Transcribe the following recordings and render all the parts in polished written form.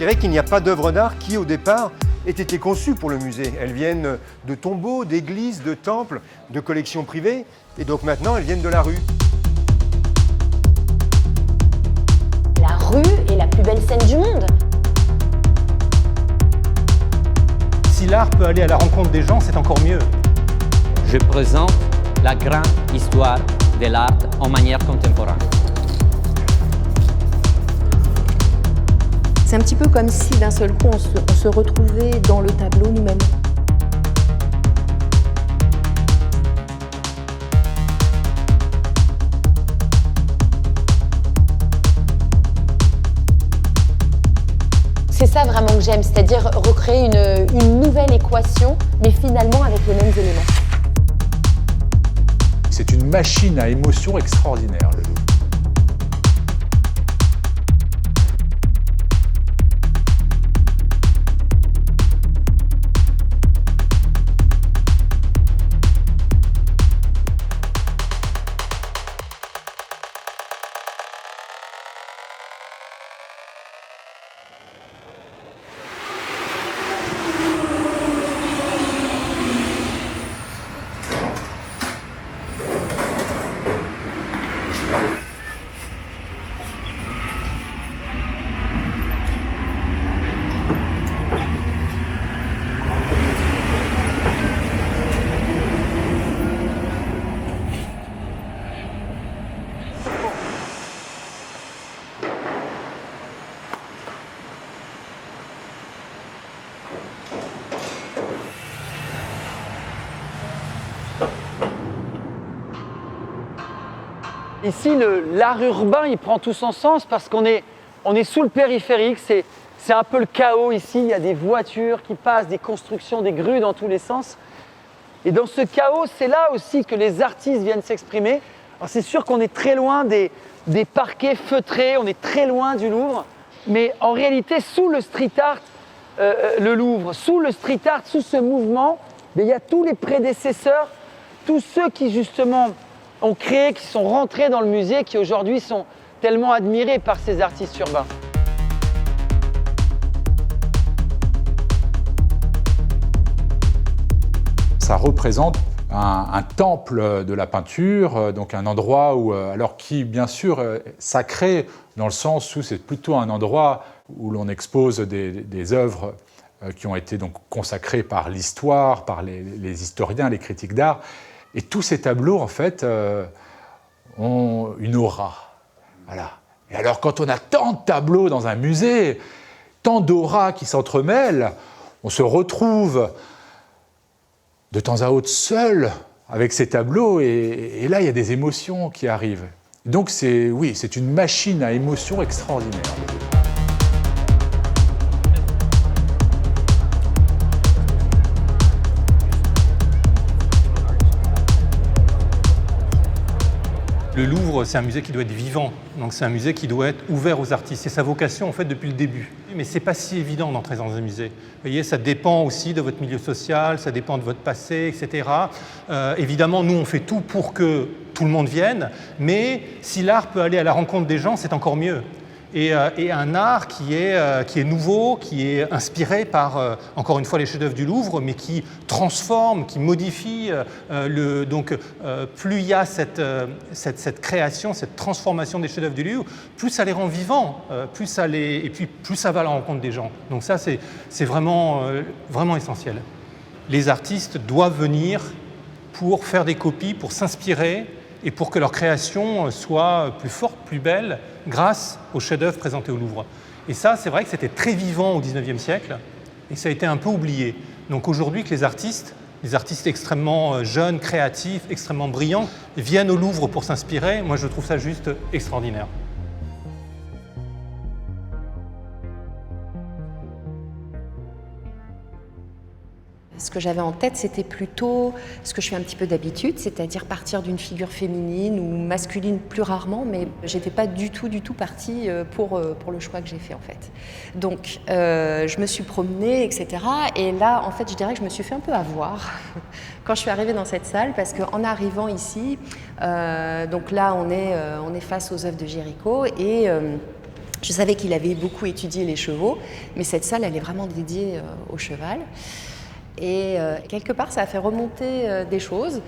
dirais qu'il n'y a pas d'œuvres d'art qui, au départ, aient été conçues pour le musée. Elles viennent de tombeaux, d'églises, de temples, de collections privées, et donc maintenant elles viennent de la rue. La rue est la plus belle scène du monde. Si l'art peut aller à la rencontre des gens, c'est encore mieux. Je présente la grande histoire de l'art en manière contemporaine. C'est un petit peu comme si d'un seul coup on se retrouvait dans le tableau nous-mêmes. C'est ça vraiment que j'aime, c'est-à-dire recréer une nouvelle équation, mais finalement avec les mêmes éléments. C'est une machine à émotion extraordinaire, le Louvre. Ici, l'art urbain, il prend tout son sens parce qu'on est sous le périphérique, c'est un peu le chaos ici, il y a des voitures qui passent, des constructions, des grues dans tous les sens. Et dans ce chaos, c'est là aussi que les artistes viennent s'exprimer. Alors c'est sûr qu'on est très loin des parquets feutrés, on est très loin du Louvre, mais en réalité, sous le street art, le Louvre, sous le street art, sous ce mouvement, il y a tous les prédécesseurs, tous ceux qui justement ont créé, qui sont rentrés dans le musée, qui aujourd'hui sont tellement admirés par ces artistes urbains. Ça représente un temple de la peinture, donc un endroit où, alors qui bien sûr sacré dans le sens où c'est plutôt un endroit où l'on expose des œuvres qui ont été donc consacrées par l'histoire, par les historiens, les critiques d'art. Et tous ces tableaux, en fait, ont une aura. Voilà. Et alors, quand on a tant de tableaux dans un musée, tant d'auras qui s'entremêlent, on se retrouve de temps à autre seul avec ces tableaux, et là, il y a des émotions qui arrivent. Donc, c'est une machine à émotion extraordinaire. Le Louvre, c'est un musée qui doit être vivant, donc c'est un musée qui doit être ouvert aux artistes. C'est sa vocation en fait depuis le début. Mais c'est pas si évident d'entrer dans un musée. Vous voyez, ça dépend aussi de votre milieu social, ça dépend de votre passé, etc. Évidemment, nous on fait tout pour que tout le monde vienne, mais si l'art peut aller à la rencontre des gens, c'est encore mieux. Et un art qui est nouveau, qui est inspiré par, encore une fois, les chefs-d'œuvre du Louvre, mais qui transforme, qui modifie. Plus il y a cette création, cette transformation des chefs-d'œuvre du Louvre, plus ça les rend vivants, plus ça va à la rencontre des gens. Donc ça, c'est vraiment essentiel. Les artistes doivent venir pour faire des copies, pour s'inspirer, et pour que leur création soit plus forte, plus belle, grâce aux chefs-d'œuvre présentés au Louvre. Et ça, c'est vrai que c'était très vivant au XIXe siècle, et ça a été un peu oublié. Donc aujourd'hui, que les artistes extrêmement jeunes, créatifs, extrêmement brillants, viennent au Louvre pour s'inspirer, moi je trouve ça juste extraordinaire. Ce que j'avais en tête, c'était plutôt ce que je fais un petit peu d'habitude, c'est-à-dire partir d'une figure féminine ou masculine plus rarement, mais j'étais pas du tout partie pour le choix que j'ai fait en fait. Donc je me suis promenée, etc. Et là, en fait, je dirais que je me suis fait un peu avoir quand je suis arrivée dans cette salle, parce qu'en arrivant ici, donc là, on est face aux œuvres de Géricault et Je savais qu'il avait beaucoup étudié les chevaux, mais cette salle, elle est vraiment dédiée au cheval. Et quelque part, ça a fait remonter des choses,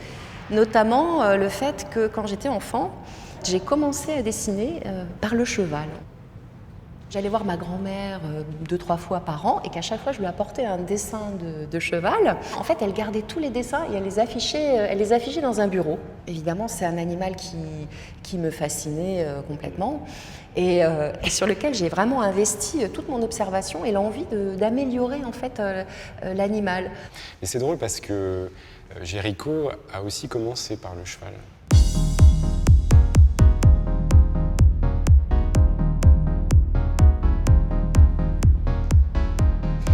notamment le fait que quand j'étais enfant, j'ai commencé à dessiner par le cheval. J'allais voir ma grand-mère 2-3 fois par an et qu'à chaque fois, je lui apportais un dessin de cheval. En fait, elle gardait tous les dessins et elle les affichait dans un bureau. Évidemment, c'est un animal qui me fascinait complètement et sur lequel j'ai vraiment investi toute mon observation et l'envie d'améliorer en fait l'animal. Et c'est drôle parce que Géricault a aussi commencé par le cheval.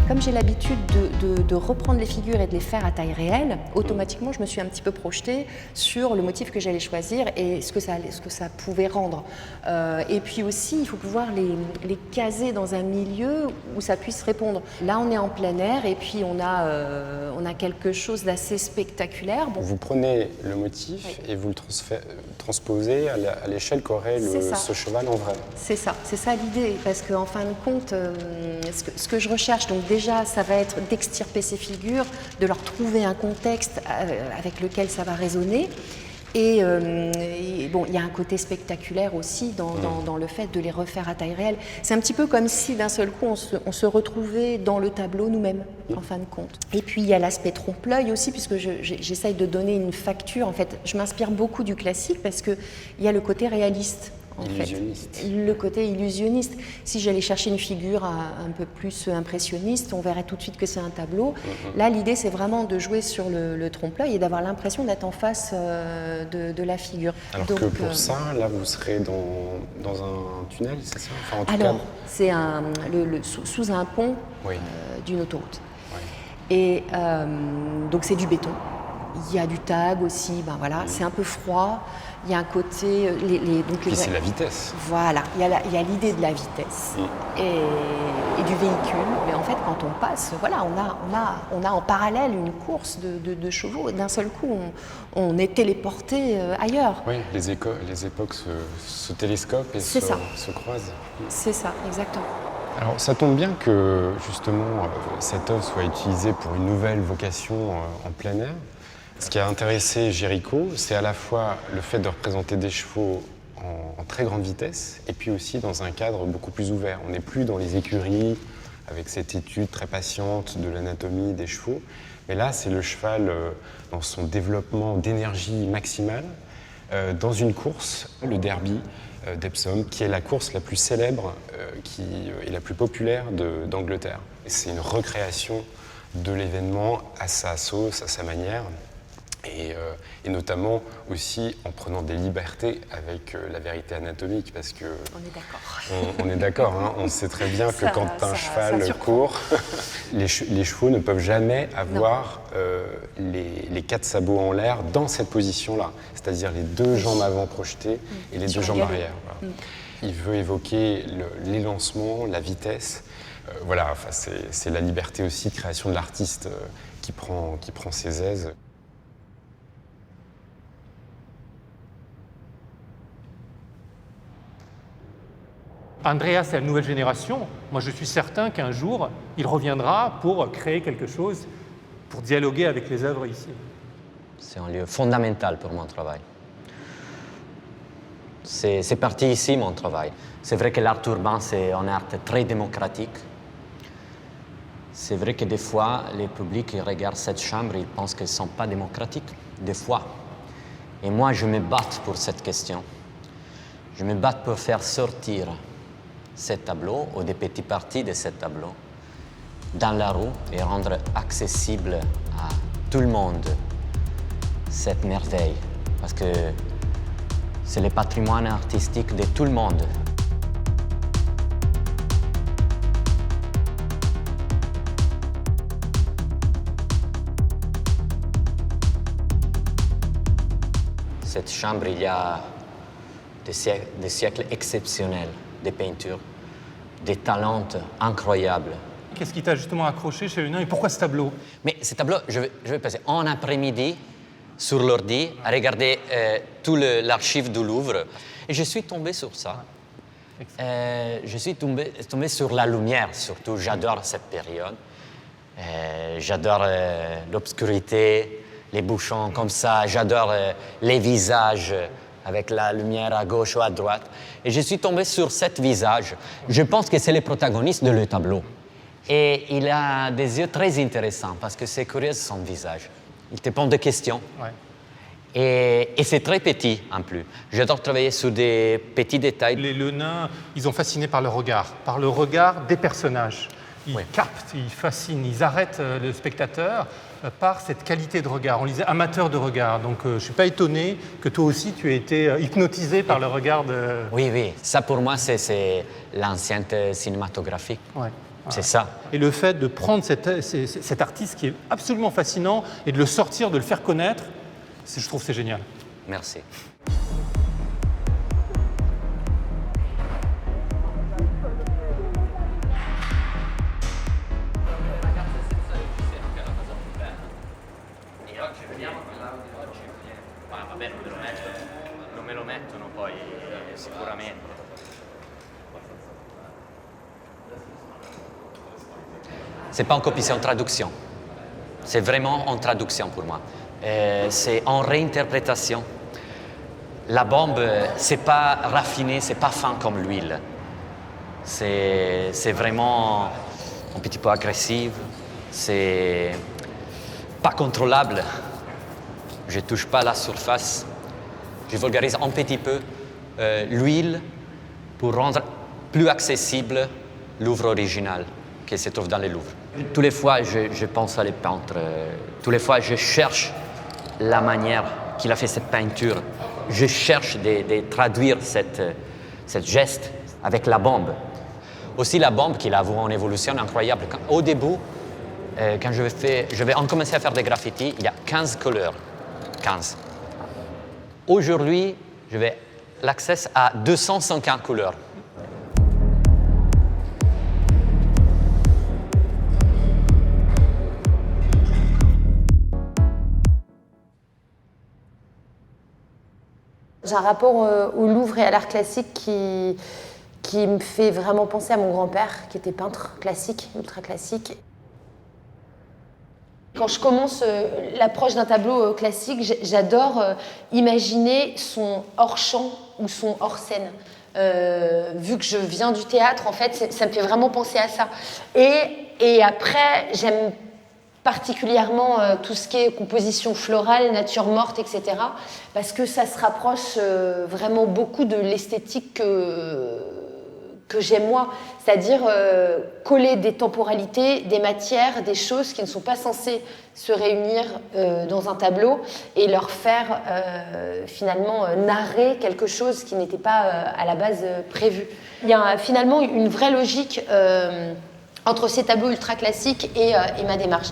Comme j'ai l'habitude de reprendre les figures et de les faire à taille réelle, automatiquement, je me suis un petit peu projetée sur le motif que j'allais choisir et ce que ça pouvait rendre. Et puis aussi, il faut pouvoir les caser dans un milieu où ça puisse répondre. Là, on est en plein air et puis on a quelque chose d'assez spectaculaire. Bon. Vous prenez le motif et vous le transposez à l'échelle qu'aurait ce cheval en vrai. C'est ça l'idée, parce qu'en fin de compte, ce que je recherche, donc déjà, ça va être d'extirper ces figures, de leur trouver un contexte avec lequel ça va résonner. Et bon, il y a un côté spectaculaire aussi dans le fait de les refaire à taille réelle. C'est un petit peu comme si d'un seul coup on se retrouvait dans le tableau nous-mêmes, en fin de compte. Et puis il y a l'aspect trompe-l'œil aussi, puisque j'essaye de donner une facture. En fait, je m'inspire beaucoup du classique parce qu'il y a le côté réaliste. Illusionniste. Le côté illusionniste. Si j'allais chercher une figure un peu plus impressionniste, on verrait tout de suite que c'est un tableau. Là, l'idée, c'est vraiment de jouer sur le trompe-l'œil et d'avoir l'impression d'être en face de la figure. Alors que pour ça, là, vous serez dans un tunnel, c'est ça? Enfin, en tout alors, cas... c'est sous un pont d'une autoroute. Oui. Et donc, c'est du béton. Il y a du tag aussi, ben voilà, c'est un peu froid. Il y a un côté... Puis c'est la vitesse. Voilà, il y a l'idée de la vitesse et du véhicule. Mais en fait, quand on passe, voilà, on a en parallèle une course de chevaux. D'un seul coup, on est téléporté ailleurs. Oui, les époques se télescopent et se croisent. C'est ça, exactement. Alors, ça tombe bien que, justement, cette œuvre soit utilisée pour une nouvelle vocation en plein air. Ce qui a intéressé Géricault, c'est à la fois le fait de représenter des chevaux en très grande vitesse et puis aussi dans un cadre beaucoup plus ouvert. On n'est plus dans les écuries avec cette étude très patiente de l'anatomie des chevaux, mais là, c'est le cheval dans son développement d'énergie maximale dans une course, le derby d'Epsom, qui est la course la plus célèbre qui est la plus populaire d'Angleterre. C'est une recréation de l'événement à sa sauce, à sa manière. Et notamment aussi en prenant des libertés avec la vérité anatomique, parce que... On est d'accord. On est d'accord, hein, on sait très bien que quand un cheval court, les chevaux ne peuvent jamais avoir les 4 sabots en l'air dans cette position-là, c'est-à-dire les 2 jambes avant projetées et les 2 jambes arrière. Voilà. Il veut évoquer l'élancement, la vitesse. Voilà, enfin, c'est la liberté aussi de création de l'artiste qui prend ses aises. Andrea, c'est la nouvelle génération. Moi, je suis certain qu'un jour, il reviendra pour créer quelque chose, pour dialoguer avec les œuvres ici. C'est un lieu fondamental pour mon travail. C'est parti ici, mon travail. C'est vrai que l'art urbain, c'est un art très démocratique. C'est vrai que des fois, les publics ils regardent cette chambre, ils pensent qu'elles ne sont pas démocratiques, des fois. Et moi, je me bats pour cette question. Je me bats pour faire sortir ce tableau, ou des petites parties de ce tableau, dans la rue et rendre accessible à tout le monde cette merveille. Parce que c'est le patrimoine artistique de tout le monde. Cette chambre, il y a des siècles exceptionnels de peinture, des talents incroyables. Qu'est-ce qui t'a justement accroché chez le nain et pourquoi ce tableau? Mais ce tableau, je vais passer un après-midi sur l'ordi à regarder tout l'archive du Louvre et je suis tombé sur ça. Je suis tombé sur la lumière, surtout. J'adore cette période. J'adore l'obscurité, les bouchons comme ça. J'adore les visages avec la lumière à gauche ou à droite. Et je suis tombé sur cet visage. Je pense que c'est le protagoniste de le tableau. Et il a des yeux très intéressants parce que c'est curieux son visage. Il te pose des questions. Ouais. Et c'est très petit en plus. J'adore travailler sur des petits détails. Les nains, ils ont fasciné par le regard des personnages. Ils captent, ils fascinent, ils arrêtent le spectateur par cette qualité de regard. On disait amateur de regard, donc je ne suis pas étonné que toi aussi tu aies été hypnotisé par le regard de... Oui, ça pour moi c'est l'ancienneté cinématographique. Ouais. C'est ça. Et le fait de prendre cet artiste qui est absolument fascinant et de le sortir, de le faire connaître, je trouve que c'est génial. Merci. Non me lo mettono poi sicuramente. C'est pas en copie, c'est en traduction. C'est vraiment en traduction pour moi. C'est en réinterprétation. La bombe, c'est pas raffiné, c'est pas fin comme l'huile. C'est vraiment un petit peu agressif. C'est pas contrôlable. Je touche pas la surface. Je vulgarise un petit peu l'huile pour rendre plus accessible l'œuvre originale qui se trouve dans les Louvres. Toutes les fois, je pense à les peintres. Toutes les fois, je cherche la manière qu'il a fait cette peinture. Je cherche de traduire cette geste avec la bombe. Aussi la bombe qu'il a eu une évolution incroyable. Au début, quand je vais commencer à faire des graffitis, il y a 15 couleurs. 15. Aujourd'hui, je vais l'accès à 250 couleurs. J'ai un rapport au Louvre et à l'art classique qui me fait vraiment penser à mon grand-père, qui était peintre classique, ultra classique. Quand je commence l'approche d'un tableau classique, j'adore imaginer son hors-champ ou son hors-scène. Vu que je viens du théâtre, en fait, ça me fait vraiment penser à ça. Et après, j'aime particulièrement tout ce qui est composition florale, nature morte, etc. Parce que ça se rapproche vraiment beaucoup de l'esthétique que j'aime moi, c'est-à-dire coller des temporalités, des matières, des choses qui ne sont pas censées se réunir dans un tableau et leur faire finalement narrer quelque chose qui n'était pas à la base prévu. Il y a finalement une vraie logique entre ces tableaux ultra classiques et ma démarche.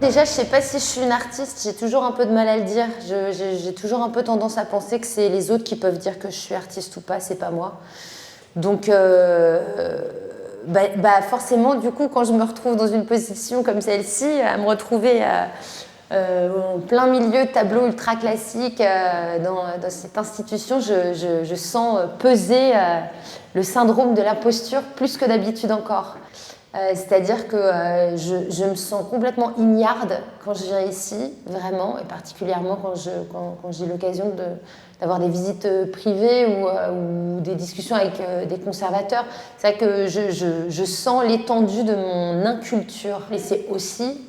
Déjà, je ne sais pas si je suis une artiste, j'ai toujours un peu de mal à le dire. J'ai toujours un peu tendance à penser que c'est les autres qui peuvent dire que je suis artiste ou pas, c'est pas moi. Donc, forcément, du coup, quand je me retrouve dans une position comme celle-ci, à me retrouver en plein milieu de tableaux ultra classiques dans cette institution, je sens peser le syndrome de l'imposture plus que d'habitude encore. C'est-à-dire que je me sens complètement ignarde quand je viens ici, vraiment, et particulièrement quand j'ai l'occasion d'avoir des visites privées ou des discussions avec des conservateurs. C'est vrai que je sens l'étendue de mon inculture. Et c'est aussi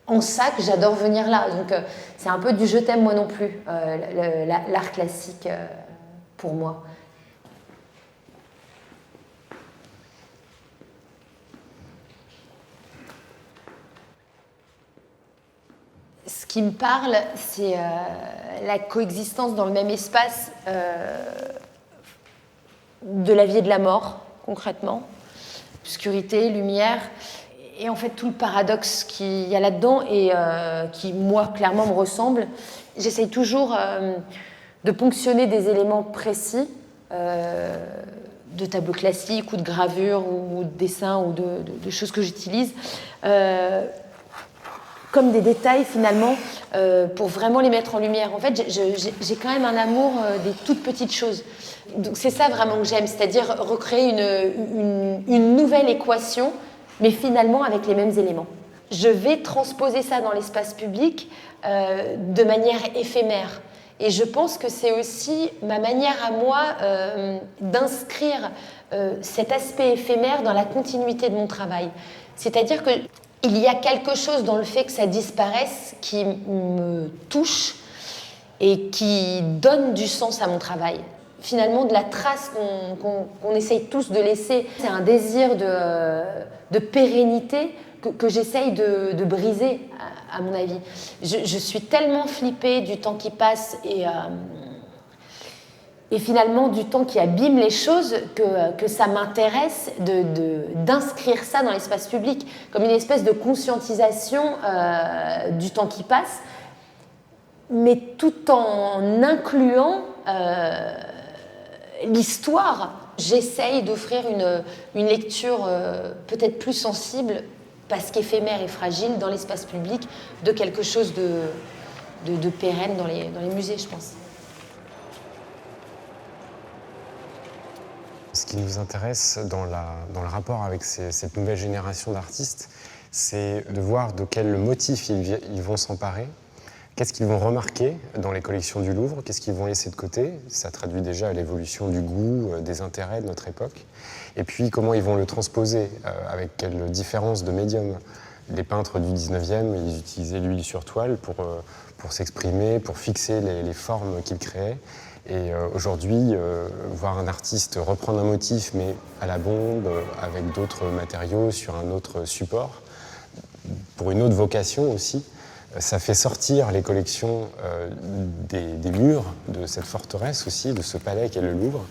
en ça que j'adore venir là. Donc c'est un peu du je t'aime moi non plus, l'art classique pour moi. Ce qui me parle, c'est la coexistence dans le même espace de la vie et de la mort, concrètement. Obscurité, lumière, et en fait tout le paradoxe qu'il y a là-dedans et qui, moi, clairement me ressemble. J'essaye toujours de ponctionner des éléments précis, de tableaux classiques ou de gravures ou de dessins ou de choses que j'utilise, comme des détails finalement pour vraiment les mettre en lumière. En fait, j'ai quand même un amour des toutes petites choses. Donc c'est ça vraiment que j'aime, c'est-à-dire recréer une nouvelle équation, mais finalement avec les mêmes éléments. Je vais transposer ça dans l'espace public de manière éphémère. Et je pense que c'est aussi ma manière à moi d'inscrire cet aspect éphémère dans la continuité de mon travail. C'est-à-dire qu'il y a quelque chose dans le fait que ça disparaisse qui me touche et qui donne du sens à mon travail. Finalement, de la trace qu'on essaye tous de laisser, c'est un désir de pérennité que j'essaye de briser, à mon avis. Je suis tellement flippée du temps qui passe et finalement du temps qui abîme les choses que ça m'intéresse d'inscrire ça dans l'espace public, comme une espèce de conscientisation du temps qui passe, mais tout en incluant l'histoire. J'essaye d'offrir une lecture peut-être plus sensible, parce qu'éphémère et fragile dans l'espace public, de quelque chose de pérenne dans les musées, je pense. Ce qui nous intéresse dans le rapport avec cette nouvelle génération d'artistes, c'est de voir de quels motifs ils vont s'emparer, qu'est-ce qu'ils vont remarquer dans les collections du Louvre, qu'est-ce qu'ils vont laisser de côté. Ça traduit déjà l'évolution du goût, des intérêts de notre époque. Et puis comment ils vont le transposer, avec quelle différence de médium. Les peintres du 19e, ils utilisaient l'huile sur toile pour s'exprimer, pour fixer les formes qu'ils créaient. Et aujourd'hui, voir un artiste reprendre un motif, mais à la bombe, avec d'autres matériaux, sur un autre support, pour une autre vocation aussi, ça fait sortir les collections des murs de cette forteresse aussi, de ce palais qu'est le Louvre.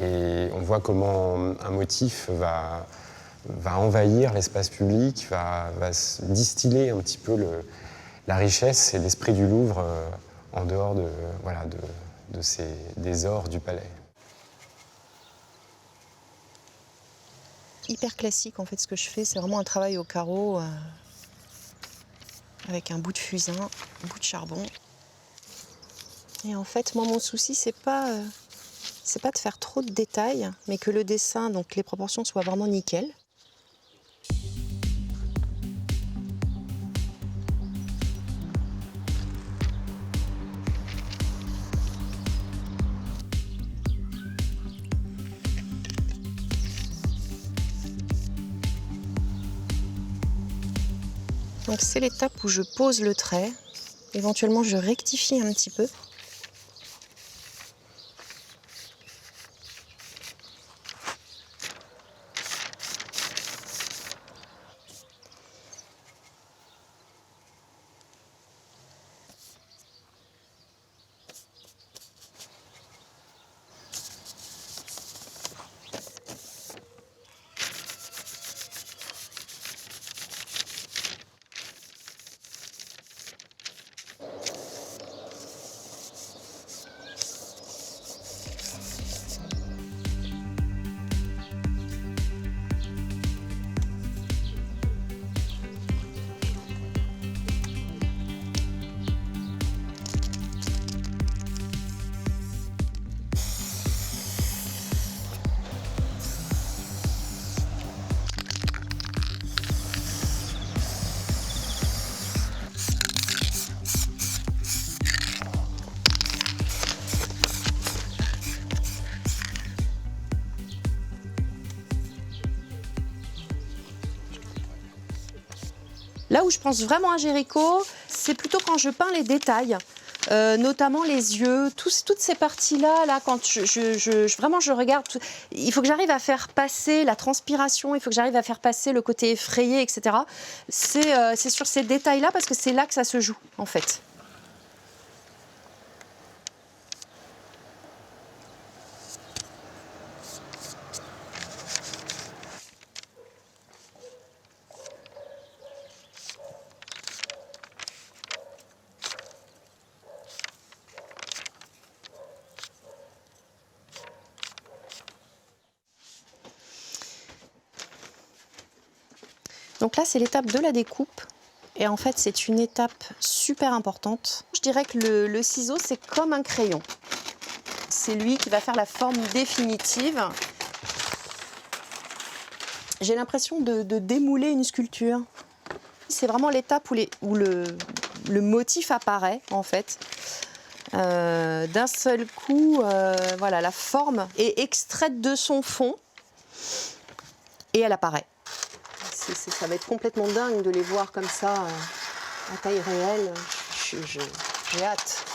Et on voit comment un motif va envahir l'espace public, va distiller un petit peu la richesse et l'esprit du Louvre en dehors des ors du palais. Hyper classique en fait ce que je fais, c'est vraiment un travail au carreau avec un bout de fusain, un bout de charbon. Et en fait, moi mon souci c'est pas de faire trop de détails, mais que le dessin, donc les proportions soient vraiment nickel. Donc c'est l'étape où je pose le trait, éventuellement je rectifie un petit peu. Là où je pense vraiment à Géricault, c'est plutôt quand je peins les détails, notamment les yeux, toutes ces parties-là, là, quand vraiment je regarde, il faut que j'arrive à faire passer la transpiration, il faut que j'arrive à faire passer le côté effrayé, etc. C'est sur ces détails-là parce que c'est là que ça se joue, en fait. Donc là, c'est l'étape de la découpe. Et en fait, c'est une étape super importante. Je dirais que le ciseau, c'est comme un crayon. C'est lui qui va faire la forme définitive. J'ai l'impression de démouler une sculpture. C'est vraiment l'étape où le motif apparaît, en fait. D'un seul coup, voilà, la forme est extraite de son fond et elle apparaît. Ça va être complètement dingue de les voir comme ça, à taille réelle. J'ai hâte.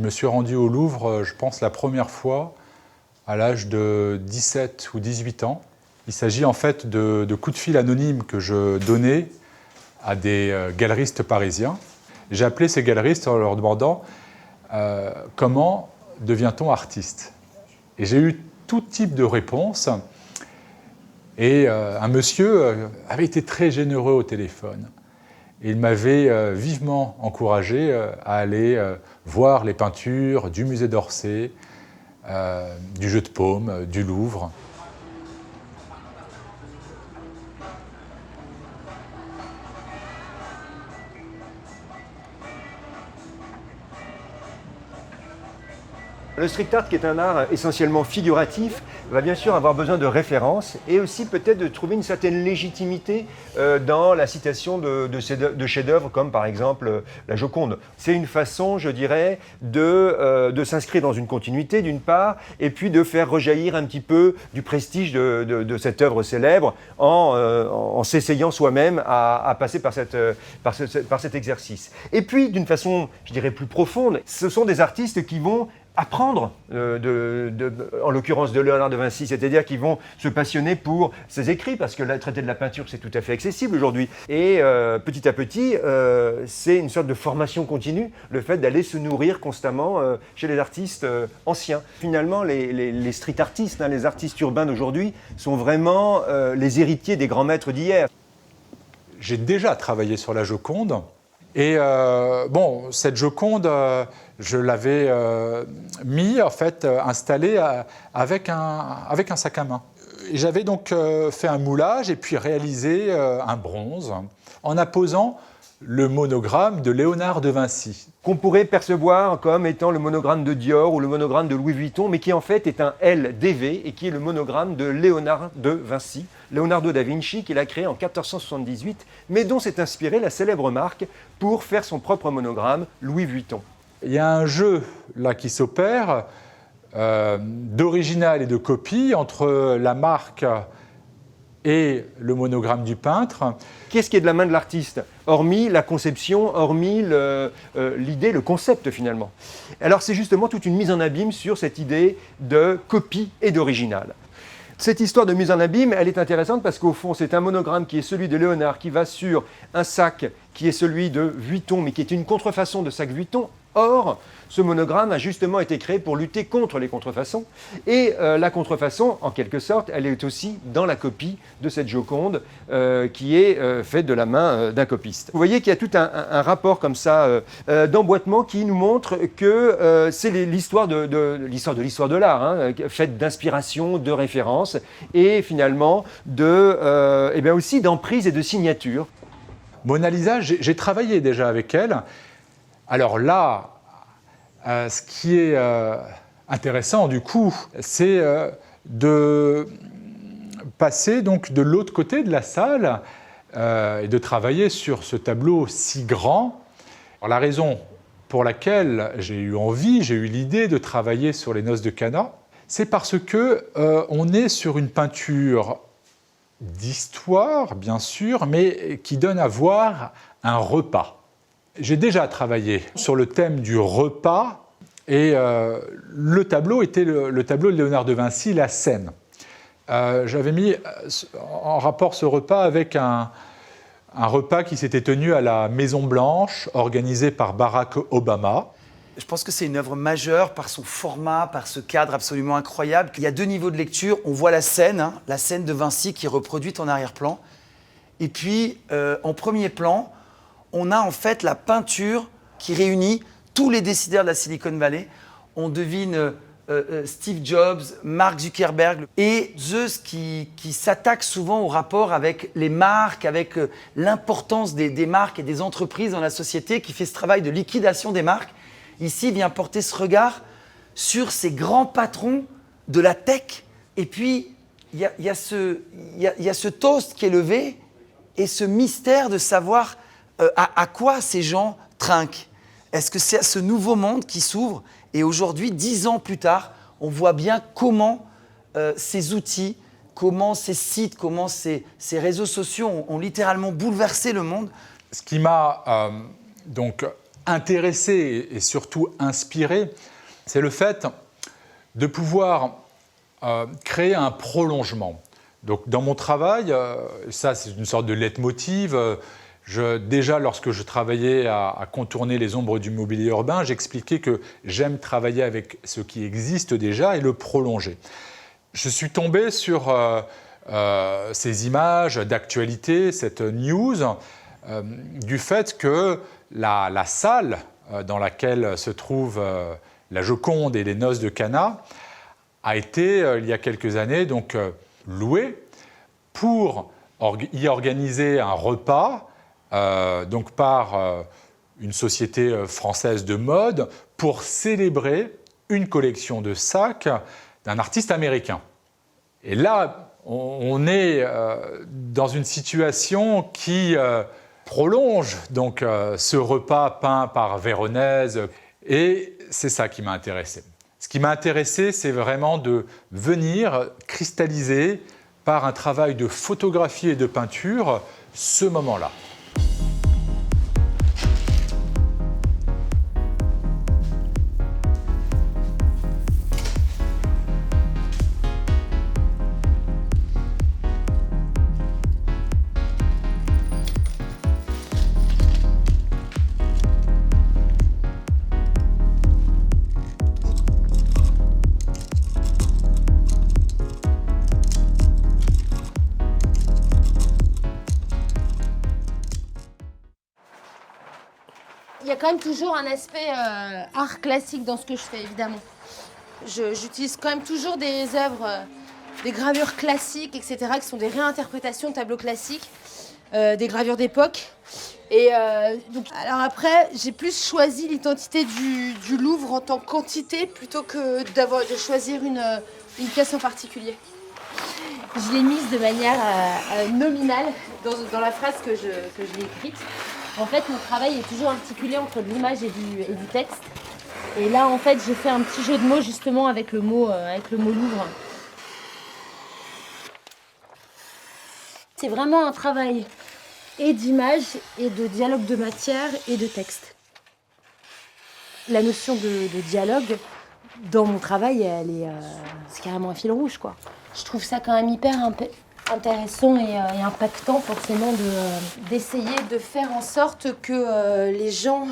Je me suis rendu au Louvre, je pense, la première fois à l'âge de 17 ou 18 ans. Il s'agit en fait de coups de fil anonymes que je donnais à des galeristes parisiens. J'ai appelé ces galeristes en leur demandant comment devient-on artiste. Et j'ai eu tout type de réponses. Et un monsieur avait été très généreux au téléphone. Et il m'avait vivement encouragé à aller voir les peintures du musée d'Orsay, du Jeu de Paume, du Louvre. Le street art, qui est un art essentiellement figuratif, va bien sûr avoir besoin de références et aussi peut-être de trouver une certaine légitimité dans la citation de chefs-d'œuvre comme par exemple la Joconde. C'est une façon, je dirais, de s'inscrire dans une continuité d'une part et puis de faire rejaillir un petit peu du prestige de cette œuvre célèbre en s'essayant soi-même à passer par cet exercice. Et puis d'une façon, je dirais, plus profonde, ce sont des artistes qui vont apprendre, en l'occurrence de Léonard de Vinci, c'est-à-dire qu'ils vont se passionner pour ses écrits, parce que le traité de la peinture, c'est tout à fait accessible aujourd'hui. Et petit à petit, c'est une sorte de formation continue, le fait d'aller se nourrir constamment chez les artistes anciens. Finalement, les street artistes, les artistes urbains d'aujourd'hui, sont vraiment les héritiers des grands maîtres d'hier. J'ai déjà travaillé sur la Joconde. Et cette Joconde, je l'avais installée avec un sac à main. J'avais donc fait un moulage et puis réalisé un bronze en apposant le monogramme de Léonard de Vinci. Qu'on pourrait percevoir comme étant le monogramme de Dior ou le monogramme de Louis Vuitton, mais qui en fait est un LDV et qui est le monogramme de Léonard de Vinci, Leonardo da Vinci, qu'il a créé en 1478, mais dont s'est inspirée la célèbre marque pour faire son propre monogramme, Louis Vuitton. Il y a un jeu là qui s'opère d'original et de copie entre la marque et le monogramme du peintre. Qu'est-ce qui est de la main de l'artiste, hormis la conception, hormis l'idée, le concept finalement. Alors c'est justement toute une mise en abîme sur cette idée de copie et d'original. Cette histoire de mise en abîme, elle est intéressante parce qu'au fond, c'est un monogramme qui est celui de Léonard, qui va sur un sac qui est celui de Vuitton, mais qui est une contrefaçon de sac Vuitton. Or, ce monogramme a justement été créé pour lutter contre les contrefaçons. Et la contrefaçon, en quelque sorte, elle est aussi dans la copie de cette Joconde qui est faite de la main d'un copiste. Vous voyez qu'il y a tout un rapport comme ça d'emboîtement qui nous montre que c'est l'histoire de l'art, faite d'inspiration, de référence et finalement aussi d'emprise et de signature. Mona Lisa, j'ai travaillé déjà avec elle. Alors là, ce qui est intéressant du coup, c'est de passer donc de l'autre côté de la salle et de travailler sur ce tableau si grand. Alors, la raison pour laquelle j'ai eu envie, j'ai eu l'idée de travailler sur les noces de Cana, c'est parce qu'on est sur une peinture d'histoire, bien sûr, mais qui donne à voir un repas. J'ai déjà travaillé sur le thème du repas, et le tableau était le tableau de Léonard de Vinci, La Scène. J'avais mis en rapport ce repas avec un repas qui s'était tenu à la Maison-Blanche, organisé par Barack Obama. Je pense que c'est une œuvre majeure par son format, par ce cadre absolument incroyable. Il y a 2 niveaux de lecture. On voit la scène de Vinci qui est reproduite en arrière-plan. Et puis, en premier plan, on a en fait la peinture qui réunit tous les décideurs de la Silicon Valley. On devine Steve Jobs, Mark Zuckerberg et Zeus qui s'attaque souvent au rapport avec les marques, avec l'importance des marques et des entreprises dans la société, qui fait ce travail de liquidation des marques. Ici, vient porter ce regard sur ces grands patrons de la tech. Et puis, il y a ce toast qui est levé et ce mystère de savoir à quoi ces gens trinquent. Est-ce que c'est ce nouveau monde qui s'ouvre? Et aujourd'hui, 10 ans plus tard, on voit bien comment ces outils, comment ces sites, comment ces réseaux sociaux ont littéralement bouleversé le monde. Ce qui m'a donc intéressé et surtout inspiré, c'est le fait de pouvoir créer un prolongement. Donc, dans mon travail, ça c'est une sorte de leitmotiv. Déjà, lorsque je travaillais à contourner les ombres du mobilier urbain, j'expliquais que j'aime travailler avec ce qui existe déjà et le prolonger. Je suis tombé sur ces images d'actualité, cette news, du fait que la salle dans laquelle se trouve la Joconde et les noces de Cana a été, il y a quelques années, donc, louée pour y organiser un repas donc par une société française de mode pour célébrer une collection de sacs d'un artiste américain. Et là, on est dans une situation qui prolonge donc, ce repas peint par Véronèse. Et c'est ça qui m'a intéressé. Ce qui m'a intéressé, c'est vraiment de venir cristalliser par un travail de photographie et de peinture ce moment-là. Il y a quand même toujours un aspect art classique dans ce que je fais, évidemment. J'utilise quand même toujours des œuvres, des gravures classiques, etc., qui sont des réinterprétations de tableaux classiques, des gravures d'époque. Et donc, alors après, j'ai plus choisi l'identité du Louvre en tant qu'entité plutôt que de choisir une pièce en particulier. Je l'ai mise de manière nominale dans la phrase que je l'ai écrite. En fait, mon travail est toujours articulé entre l'image et du texte. Et là, en fait, j'ai fait un petit jeu de mots justement avec le mot Louvre. C'est vraiment un travail et d'image, et de dialogue de matière, et de texte. La notion de dialogue, dans mon travail, c'est carrément un fil rouge, quoi. Je trouve ça quand même hyper intéressant et impactant, forcément, d'essayer de faire en sorte que les gens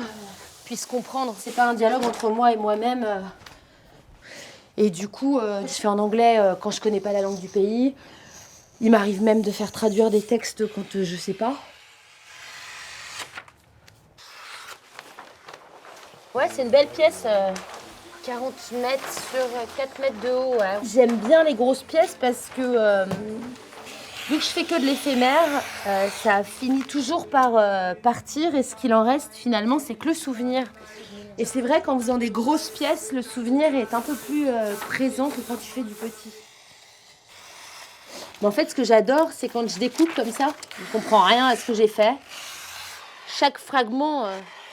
puissent comprendre. C'est pas un dialogue entre moi et moi-même. Et du coup, je fais en anglais quand je connais pas la langue du pays. Il m'arrive même de faire traduire des textes quand je sais pas. Ouais, c'est une belle pièce, 40 mètres sur 4 mètres de haut. Ouais. J'aime bien les grosses pièces parce que Vu que je fais que de l'éphémère, ça finit toujours par partir et ce qu'il en reste finalement, c'est que le souvenir. Et c'est vrai qu'en faisant des grosses pièces, le souvenir est un peu plus présent que quand tu fais du petit. Mais en fait, ce que j'adore, c'est quand je découpe comme ça, je ne comprends rien à ce que j'ai fait. Chaque fragment,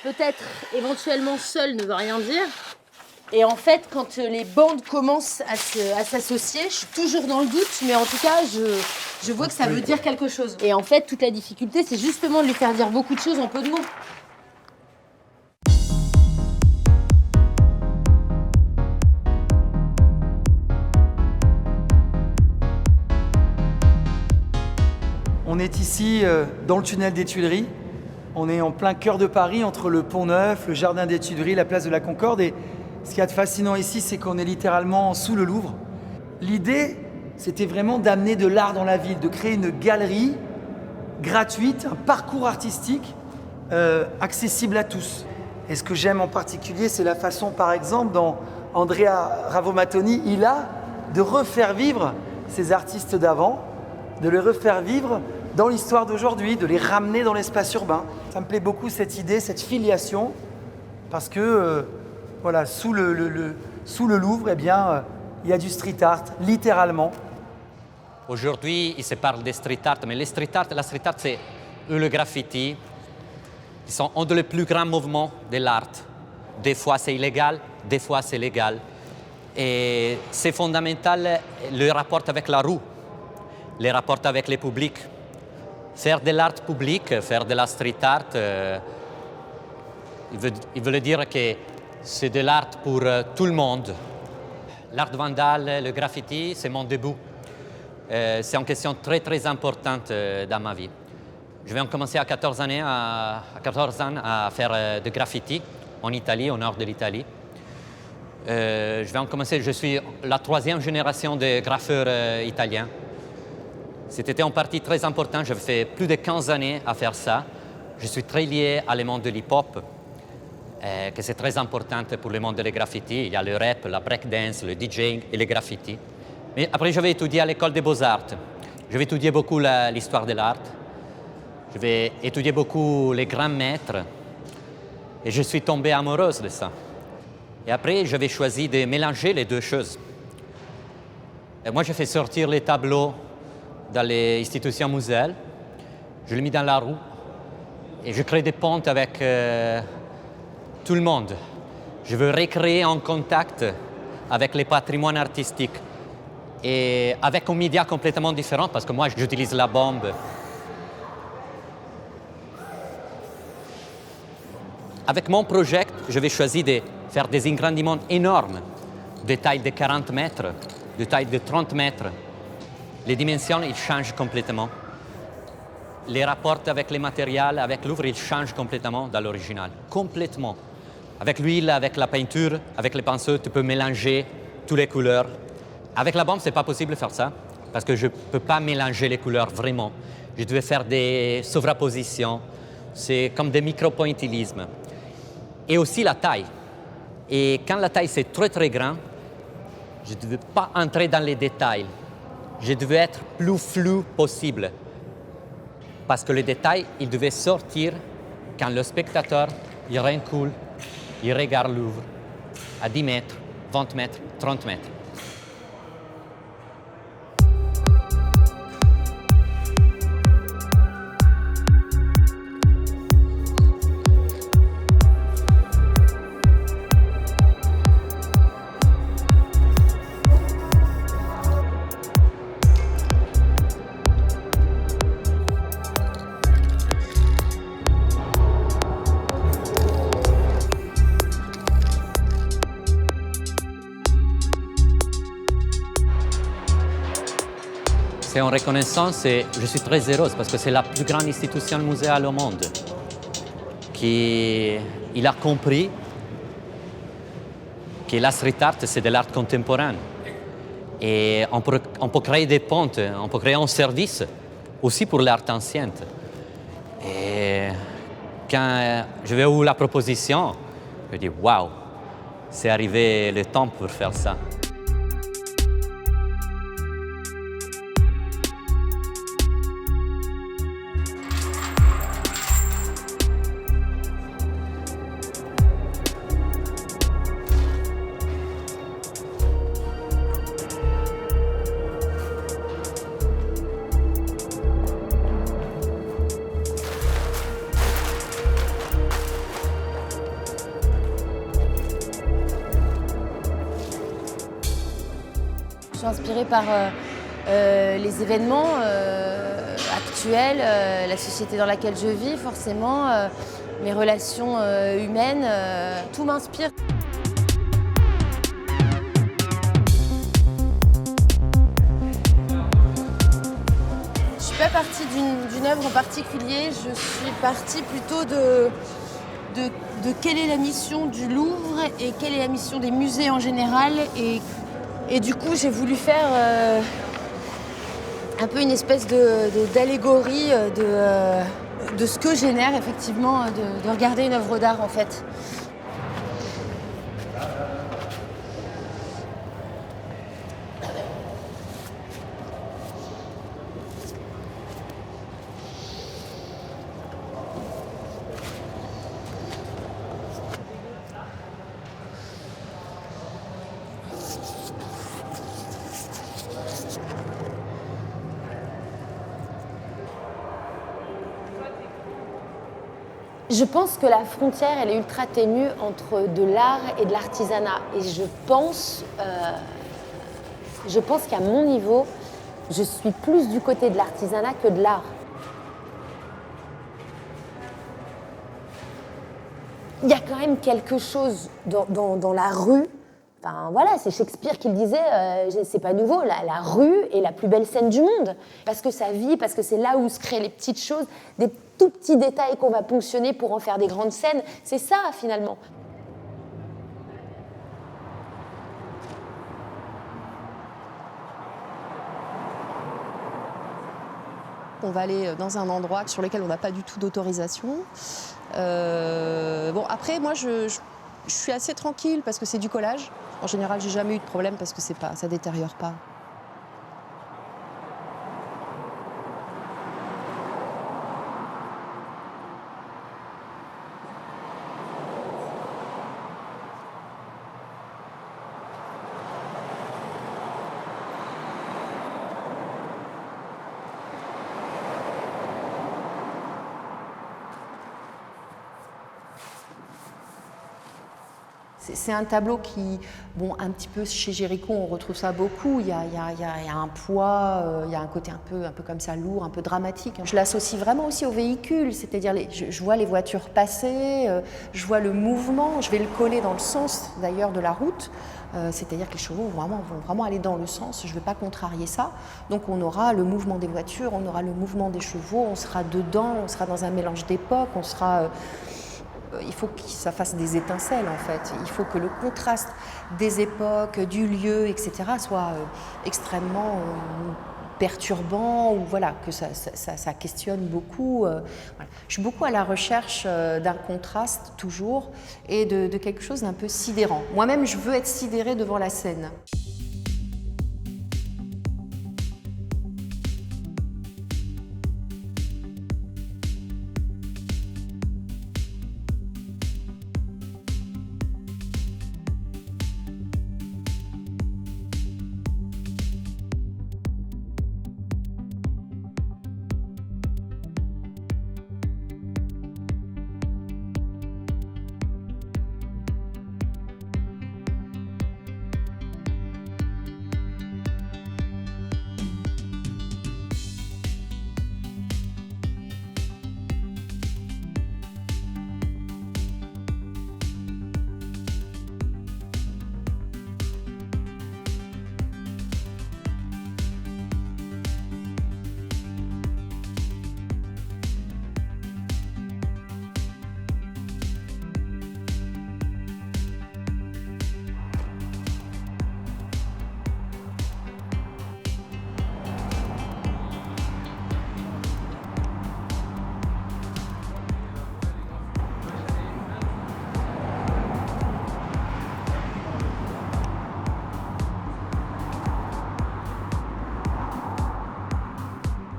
peut-être éventuellement seul, ne veut rien dire. Et en fait, quand les bandes commencent à s'associer, je suis toujours dans le doute, mais en tout cas, je vois que ça veut dire quelque chose. Et en fait, toute la difficulté, c'est justement de lui faire dire beaucoup de choses en peu de mots. On est ici dans le tunnel des Tuileries. On est en plein cœur de Paris, entre le Pont-Neuf, le Jardin des Tuileries, la place de la Concorde. Et ce qu'il y a de fascinant ici, c'est qu'on est littéralement sous le Louvre. L'idée, c'était vraiment d'amener de l'art dans la ville, de créer une galerie gratuite, un parcours artistique accessible à tous. Et ce que j'aime en particulier, c'est la façon, par exemple, dont Andrea Ravomattoni, il a de refaire vivre ces artistes d'avant, de les refaire vivre dans l'histoire d'aujourd'hui, de les ramener dans l'espace urbain. Ça me plaît beaucoup cette idée, cette filiation, parce que voilà, sous le Louvre, eh bien, il y a du street art, littéralement. Aujourd'hui, il se parle de street art, mais la street art, c'est le graffiti. Ils sont un des plus grands mouvements de l'art. Des fois, c'est illégal, des fois, c'est légal. Et c'est fondamental le rapport avec la rue, le rapport avec le public. Faire de l'art public, faire de la street art, il veut dire que c'est de l'art pour tout le monde. L'art vandale, le graffiti, c'est mon début. C'est une question très, très importante dans ma vie. Je vais commencer à 14 ans à faire de graffiti en Italie, au nord de l'Italie. Je suis la 3e génération de graffeurs italiens. C'était en partie très important. J'ai fait plus de 15 années à faire ça. Je suis très lié à le monde de l'hip-hop, que c'est très important pour le monde des graffitis. Il y a le rap, la breakdance, le DJing et le graffiti. Mais après, je vais étudier à l'école des beaux-arts. Je vais étudier beaucoup l'histoire de l'art. Je vais étudier beaucoup les grands maîtres. Et je suis tombée amoureuse de ça. Et après, je vais choisir de mélanger les deux choses. Et moi, je fais sortir les tableaux dans les institutions muséales. Je les mets dans la rue. Et je crée des ponts avec tout le monde. Je veux recréer un contact avec les patrimoines artistiques. Et avec un média complètement différent, parce que moi, j'utilise la bombe. Avec mon projet, je vais choisir de faire des agrandissements énormes, de taille de 40 mètres, de taille de 30 mètres. Les dimensions, ils changent complètement. Les rapports avec les matériaux, avec l'ouvre, ils changent complètement dans l'original. Complètement. Avec l'huile, avec la peinture, avec les pinceaux, tu peux mélanger toutes les couleurs. Avec la bombe, ce n'est pas possible de faire ça, parce que je ne peux pas mélanger les couleurs vraiment. Je devais faire des sovrappositions. C'est comme des micro-pointillismes. Et aussi la taille. Et quand la taille c'est très très grand, je ne devais pas entrer dans les détails. Je devais être plus flou possible. Parce que les détails, ils devaient sortir quand le spectateur, il recule, il regarde l'œuvre à 10 mètres, 20 mètres, 30 mètres. C'est en reconnaissance et je suis très heureuse parce que c'est la plus grande institution muséale au monde qui a compris que la street art, c'est de l'art contemporain. Et on peut créer des ponts, on peut créer un service aussi pour l'art ancien. Et quand je vais où la proposition, je dis waouh, c'est arrivé le temps pour faire ça. suis inspirée par les événements actuels, la société dans laquelle je vis forcément, mes relations humaines, tout m'inspire. Je ne suis pas partie d'une œuvre en particulier, je suis partie plutôt de quelle est la mission du Louvre et quelle est la mission des musées en général. Et du coup, j'ai voulu faire un peu une espèce d'allégorie de ce que génère effectivement de regarder une œuvre d'art en fait. Je pense que la frontière, elle est ultra ténue entre de l'art et de l'artisanat. Et je pense qu'à mon niveau, je suis plus du côté de l'artisanat que de l'art. Il y a quand même quelque chose dans la rue. Enfin, voilà, c'est Shakespeare qui le disait, c'est pas nouveau, la rue est la plus belle scène du monde. Parce que ça vit, parce que c'est là où se créent les petites choses, des tout petits détails qu'on va ponctionner pour en faire des grandes scènes. C'est ça, finalement. On va aller dans un endroit sur lequel on n'a pas du tout d'autorisation. Bon, après, moi, je suis assez tranquille parce que c'est du collage. En général, j'ai jamais eu de problème parce que ça détériore pas. C'est un tableau qui, bon, un petit peu chez Géricault, on retrouve ça beaucoup. Il y a un poids, il y a un côté un peu comme ça lourd, un peu dramatique. Je l'associe vraiment aussi au véhicule, c'est-à-dire je vois les voitures passer, je vois le mouvement, je vais le coller dans le sens d'ailleurs de la route. C'est-à-dire que les chevaux vont vraiment aller dans le sens, je ne vais pas contrarier ça. Donc on aura le mouvement des voitures, on aura le mouvement des chevaux, on sera dedans, on sera dans un mélange d'époques, on sera... Il faut que ça fasse des étincelles en fait. Il faut que le contraste des époques, du lieu, etc. soit extrêmement perturbant ou voilà, que ça questionne beaucoup. Voilà. Je suis beaucoup à la recherche d'un contraste toujours et de quelque chose d'un peu sidérant. Moi-même, je veux être sidérée devant la scène.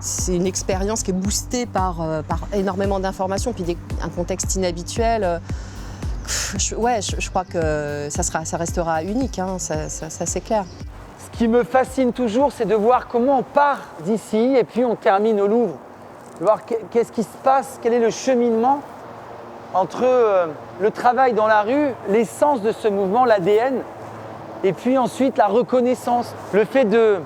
C'est une expérience qui est boostée par énormément d'informations, puis un contexte inhabituel. Je crois que ça restera unique, hein, ça c'est clair. Ce qui me fascine toujours, c'est de voir comment on part d'ici et puis on termine au Louvre. De voir qu'est-ce qui se passe, quel est le cheminement entre le travail dans la rue, l'essence de ce mouvement, l'ADN, Et puis ensuite, la reconnaissance, le fait de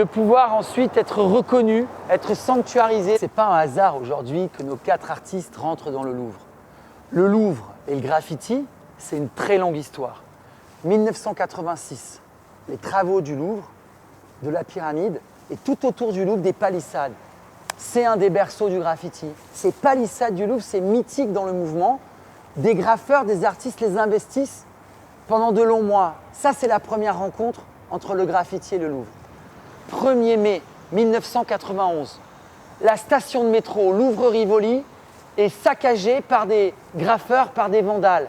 pouvoir ensuite être reconnu, être sanctuarisé. C'est pas un hasard aujourd'hui que nos 4 artistes rentrent dans le Louvre. Le Louvre et le graffiti, c'est une très longue histoire. 1986, les travaux du Louvre, de la pyramide, et tout autour du Louvre, des palissades. C'est un des berceaux du graffiti. Ces palissades du Louvre, c'est mythique dans le mouvement. Des graffeurs, des artistes les investissent pendant de longs mois. Ça, c'est la première rencontre entre le graffiti et le Louvre. 1er mai 1991, la station de métro Louvre-Rivoli est saccagée par des graffeurs, par des vandales.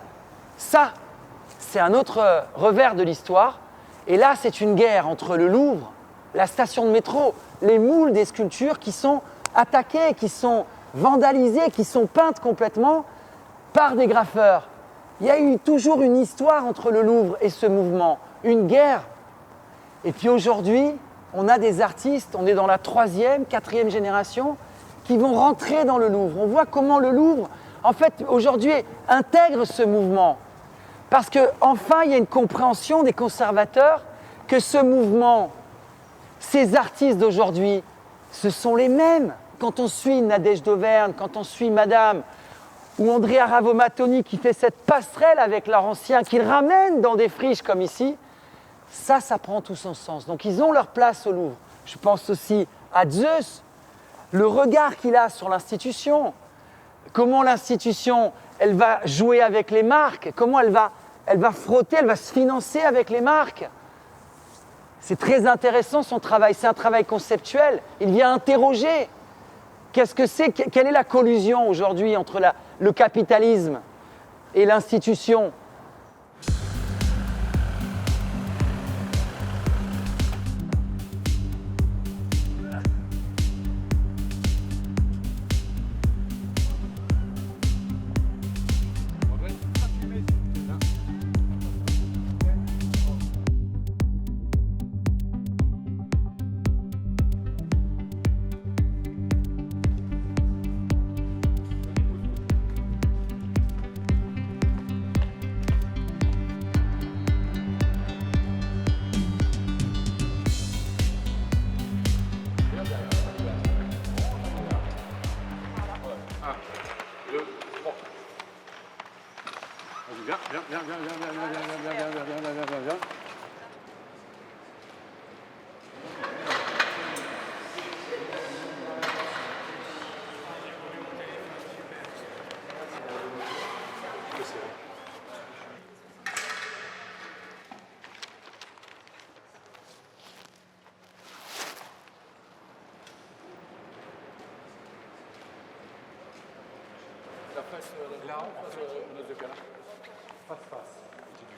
Ça, c'est un autre revers de l'histoire. Et là, c'est une guerre entre le Louvre, la station de métro, les moules des sculptures qui sont attaquées, qui sont vandalisées, qui sont peintes complètement par des graffeurs. Il y a eu toujours une histoire entre le Louvre et ce mouvement, une guerre. Et puis aujourd'hui, on a des artistes, on est dans la 3e, 4e génération, qui vont rentrer dans le Louvre. On voit comment le Louvre, en fait, aujourd'hui, intègre ce mouvement. Parce qu'enfin, il y a une compréhension des conservateurs que ce mouvement, ces artistes d'aujourd'hui, ce sont les mêmes. Quand on suit Nadège d'Auvergne, quand on suit Madame, ou Andrea Ravomatoni qui fait cette passerelle avec l'art ancien, qu'il ramène dans des friches comme ici, ça prend tout son sens. Donc ils ont leur place au Louvre. Je pense aussi à Zeus, le regard qu'il a sur l'institution, comment l'institution, elle va jouer avec les marques, comment elle va frotter, elle va se financer avec les marques. C'est très intéressant son travail, c'est un travail conceptuel. Il vient interroger. Qu'est-ce que c'est, quelle est la collusion aujourd'hui entre le capitalisme et l'institution ?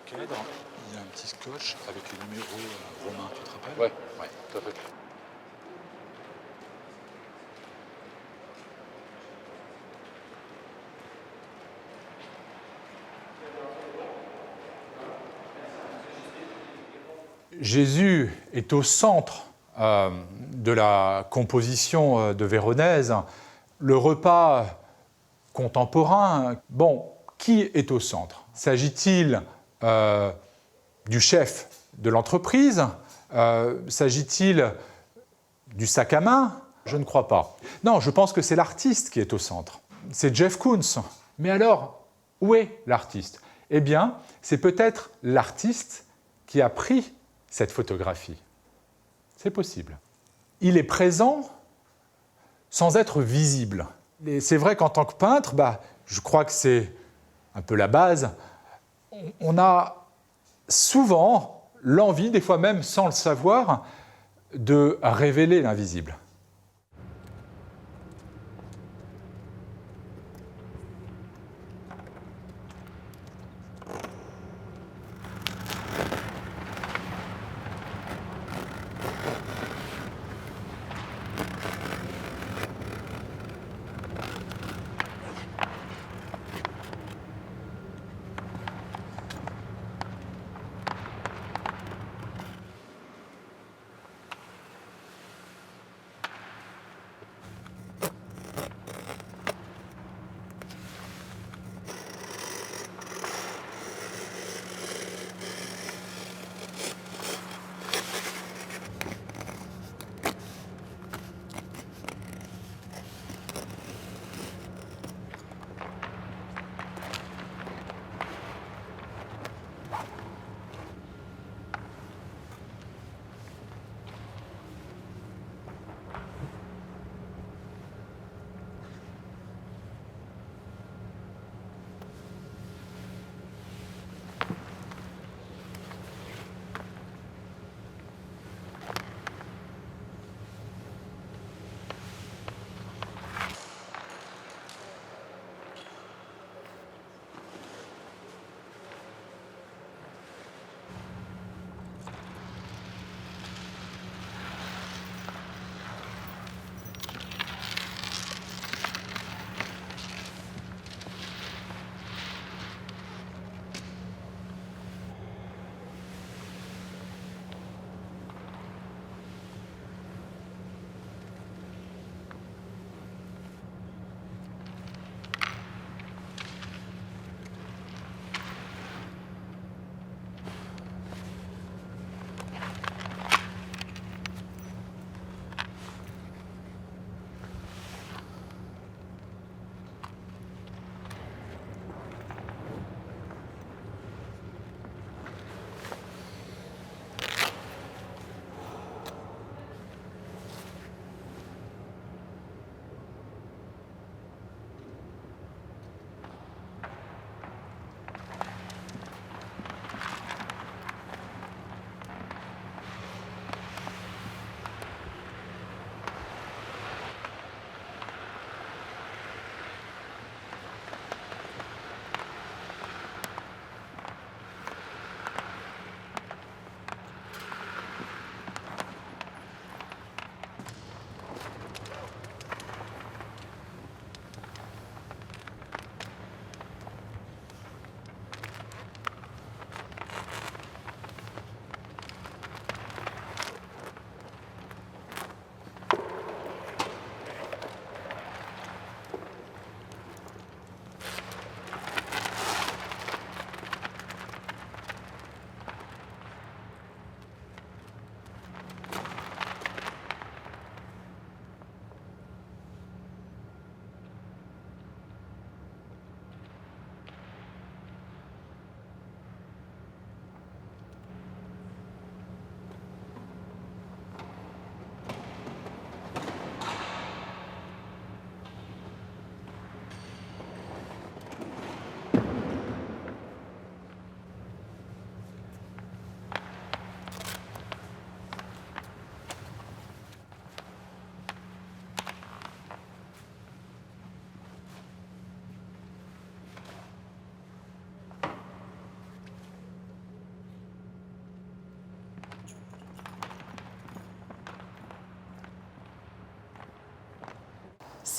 Du cadre, il y a un petit scotch avec les numéros romains, tu te rappelles? Ouais, tout à fait. Jésus est au centre de la composition de Véronèse. Le repas contemporain, bon, qui est au centre? S'agit-il du chef de l'entreprise? S'agit-il du sac à main? Je ne crois pas. Non, je pense que c'est l'artiste qui est au centre. C'est Jeff Koons. Mais alors, où est l'artiste? Eh bien, c'est peut-être l'artiste qui a pris cette photographie. C'est possible. Il est présent sans être visible. Et c'est vrai qu'en tant que peintre, je crois que c'est un peu la base. On a souvent l'envie, des fois même sans le savoir, de révéler l'invisible.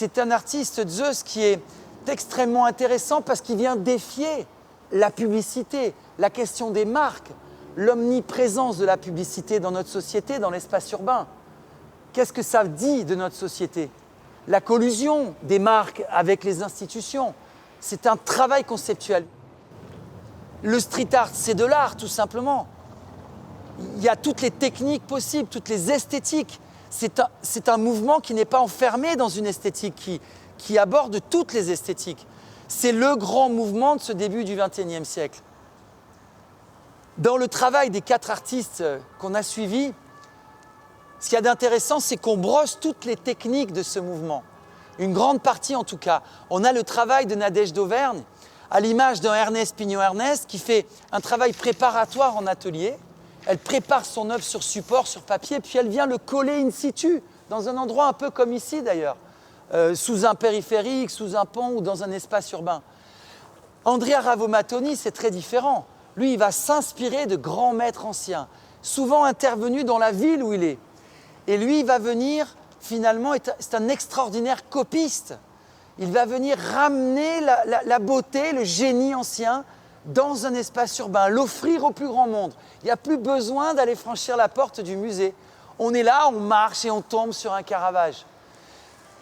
c'est un artiste, Zeus, qui est extrêmement intéressant parce qu'il vient défier la publicité, la question des marques, l'omniprésence de la publicité dans notre société, dans l'espace urbain. Qu'est-ce que ça dit de notre société? La collusion des marques avec les institutions. C'est un travail conceptuel. Le street art, c'est de l'art, tout simplement. Il y a toutes les techniques possibles, toutes les esthétiques. C'est un mouvement qui n'est pas enfermé dans une esthétique, qui aborde toutes les esthétiques. C'est le grand mouvement de ce début du XXIe siècle. Dans le travail des 4 artistes qu'on a suivis, ce qu'il y a d'intéressant, c'est qu'on brosse toutes les techniques de ce mouvement. Une grande partie, en tout cas. On a le travail de Nadège d'Auvergne, à l'image d'un Ernest Pignon-Ernest, qui fait un travail préparatoire en atelier. Elle prépare son œuvre sur support, sur papier, puis elle vient le coller in situ, dans un endroit un peu comme ici d'ailleurs, sous un périphérique, sous un pont ou dans un espace urbain. Andrea Ravomattoni, c'est très différent. Lui, il va s'inspirer de grands maîtres anciens, souvent intervenus dans la ville où il est. Et lui, il va venir, finalement, c'est un extraordinaire copiste. Il va venir ramener la beauté, le génie ancien dans un espace urbain, l'offrir au plus grand monde. Il n'y a plus besoin d'aller franchir la porte du musée. On est là, on marche et on tombe sur un Caravage.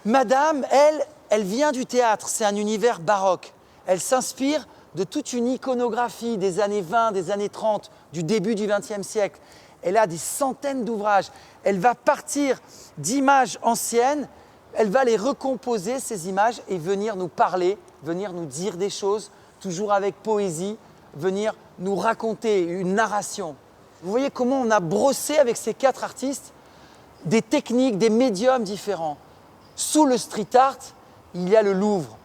Madame, elle vient du théâtre, c'est un univers baroque. Elle s'inspire de toute une iconographie des années 20, des années 30, du début du XXe siècle. Elle a des centaines d'ouvrages. Elle va partir d'images anciennes, elle va les recomposer, ces images, et venir nous parler, venir nous dire des choses, toujours avec poésie, venir nous raconter une narration. Vous voyez comment on a brossé avec ces 4 artistes des techniques, des médiums différents. Sous le street art, il y a le Louvre.